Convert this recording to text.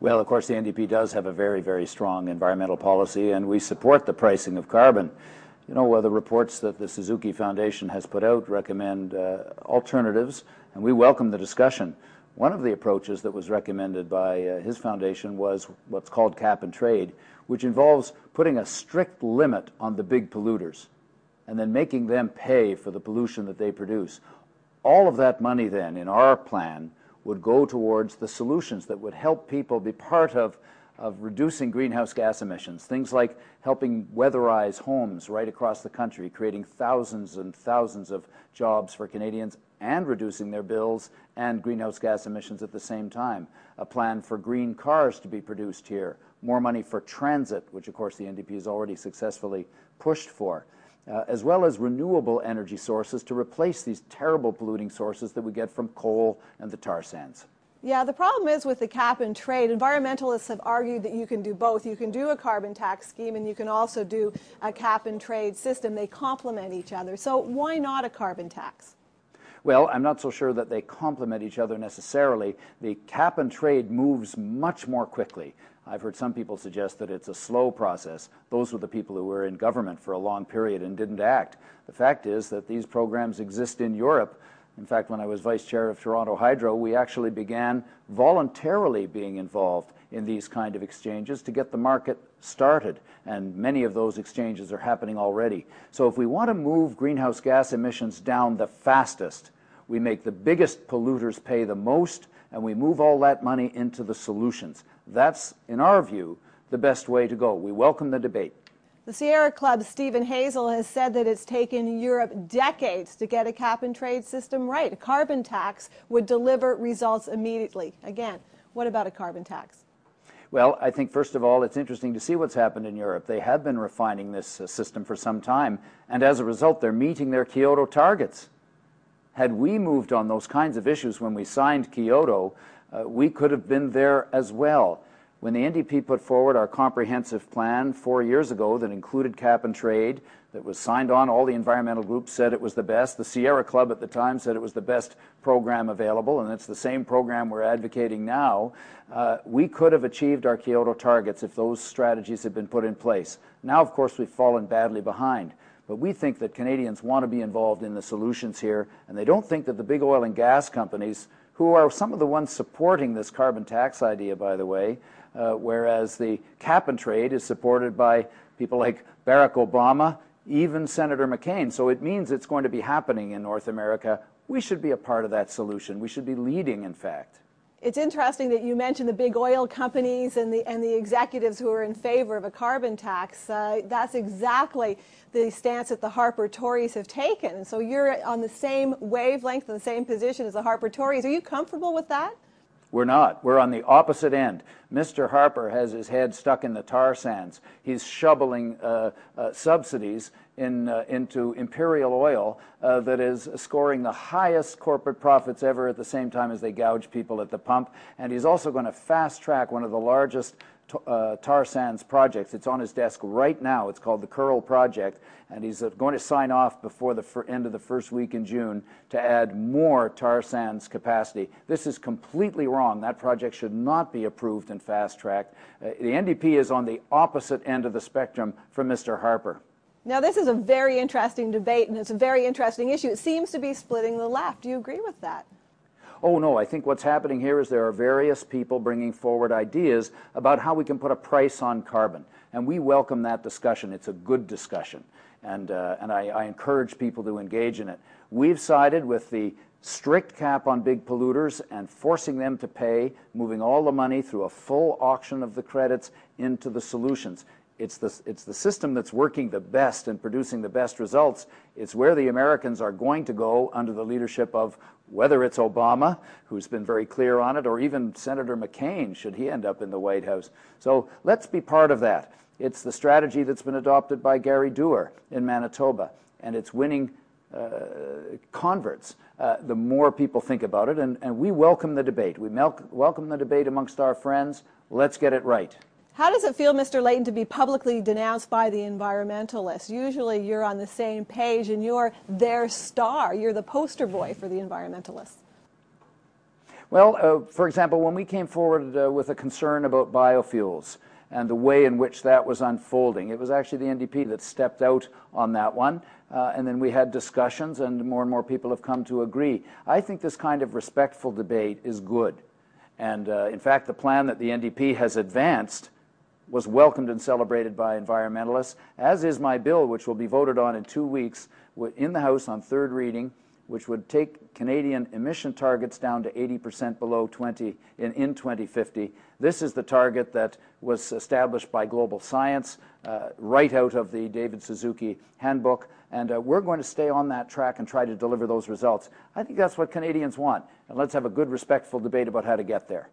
Well, of course, the NDP does have a very, very strong environmental policy, and we support the pricing of carbon. You know, the reports that the Suzuki Foundation has put out recommend alternatives, and we welcome the discussion. One of the approaches that was recommended by his foundation was what's called cap and trade, which involves putting a strict limit on the big polluters and then making them pay for the pollution that they produce. All of that money then, in our plan, would go towards the solutions that would help people be part of reducing greenhouse gas emissions. Things like helping weatherize homes right across the country, creating thousands and thousands of jobs for Canadians and reducing their bills and greenhouse gas emissions at the same time. A plan for green cars to be produced here. More money for transit, which of course the NDP has already successfully pushed for. As well as renewable energy sources to replace these terrible polluting sources that we get from coal and the tar sands. Yeah, the problem is with the cap and trade, environmentalists have argued that you can do both. You can do a carbon tax scheme and you can also do a cap and trade system. They complement each other. So why not a carbon tax? Well, I'm not so sure that they complement each other necessarily. The cap and trade moves much more quickly. I've heard some people suggest that it's a slow process. Those were the people who were in government for a long period and didn't act. The fact is that these programs exist in Europe. In fact, when I was vice chair of Toronto Hydro, we actually began voluntarily being involved in these kind of exchanges to get the market started, and many of those exchanges are happening already. So if we want to move greenhouse gas emissions down the fastest, we make the biggest polluters pay the most, and we move all that money into the solutions. That's, in our view, the best way to go. We welcome the debate. The Sierra Club's Stephen Hazel has said that it's taken Europe decades to get a cap and trade system right. A carbon tax would deliver results immediately. Again, what about a carbon tax? Well, I think, first of all, it's interesting to see what's happened in Europe. They have been refining this system for some time, and as a result, they're meeting their Kyoto targets. Had we moved on those kinds of issues when we signed Kyoto, we could have been there as well. When the NDP put forward our comprehensive plan 4 years ago that included cap and trade, that was signed on, all the environmental groups said it was the best. The Sierra Club at the time said it was the best program available, and it's the same program we're advocating now. We could have achieved our Kyoto targets if those strategies had been put in place. Now, of course, we've fallen badly behind. But we think that Canadians want to be involved in the solutions here, and they don't think that the big oil and gas companies, who are some of the ones supporting this carbon tax idea, by the way, whereas the cap and trade is supported by people like Barack Obama, even Senator McCain. So it means it's going to be happening in North America. We should be a part of that solution. We should be leading, in fact. It's interesting that you mentioned the big oil companies and the executives who are in favor of a carbon tax. That's exactly the stance that the Harper Tories have taken. And so you're on the same wavelength and the same position as the Harper Tories. Are you comfortable with that? We're not. We're on the opposite end. Mr. Harper has his head stuck in the tar sands. He's shoveling subsidies into Imperial Oil that is scoring the highest corporate profits ever at the same time as they gouge people at the pump. And he's also going to fast-track one of the largest tar sands projects. It's on his desk right now. It's called the Curl Project, and he's going to sign off before the end of the first week in June to add more tar sands capacity. This is completely wrong. That project should not be approved and fast-tracked. The NDP is on the opposite end of the spectrum from Mr. Harper. Now, this is a very interesting debate, and it's a very interesting issue. It seems to be splitting the left. Do you agree with that? Oh, no, I think what's happening here is there are various people bringing forward ideas about how we can put a price on carbon. And we welcome that discussion. It's a good discussion. And I encourage people to engage in it. We've sided with the strict cap on big polluters and forcing them to pay, moving all the money through a full auction of the credits into the solutions. It's the system that's working the best and producing the best results. It's where the Americans are going to go under the leadership of whether it's Obama, who's been very clear on it, or even Senator McCain, should he end up in the White House. So let's be part of that. It's the strategy that's been adopted by Gary Dewar in Manitoba, and it's winning converts the more people think about it, and we welcome the debate. We welcome the debate amongst our friends. Let's get it right. How does it feel, Mr. Layton, to be publicly denounced by the environmentalists? Usually you're on the same page and you're their star. You're the poster boy for the environmentalists. Well, for example, when we came forward with a concern about biofuels and the way in which that was unfolding, it was actually the NDP that stepped out on that one, and then we had discussions, and more people have come to agree. I think this kind of respectful debate is good. And in fact, the plan that the NDP has advanced was welcomed and celebrated by environmentalists, as is my bill, which will be voted on in 2 weeks in the House on third reading, which would take Canadian emission targets down to 80% below in 2050. This is the target that was established by Global Science right out of the David Suzuki handbook, and we're going to stay on that track and try to deliver those results. I think that's what Canadians want, and let's have a good, respectful debate about how to get there.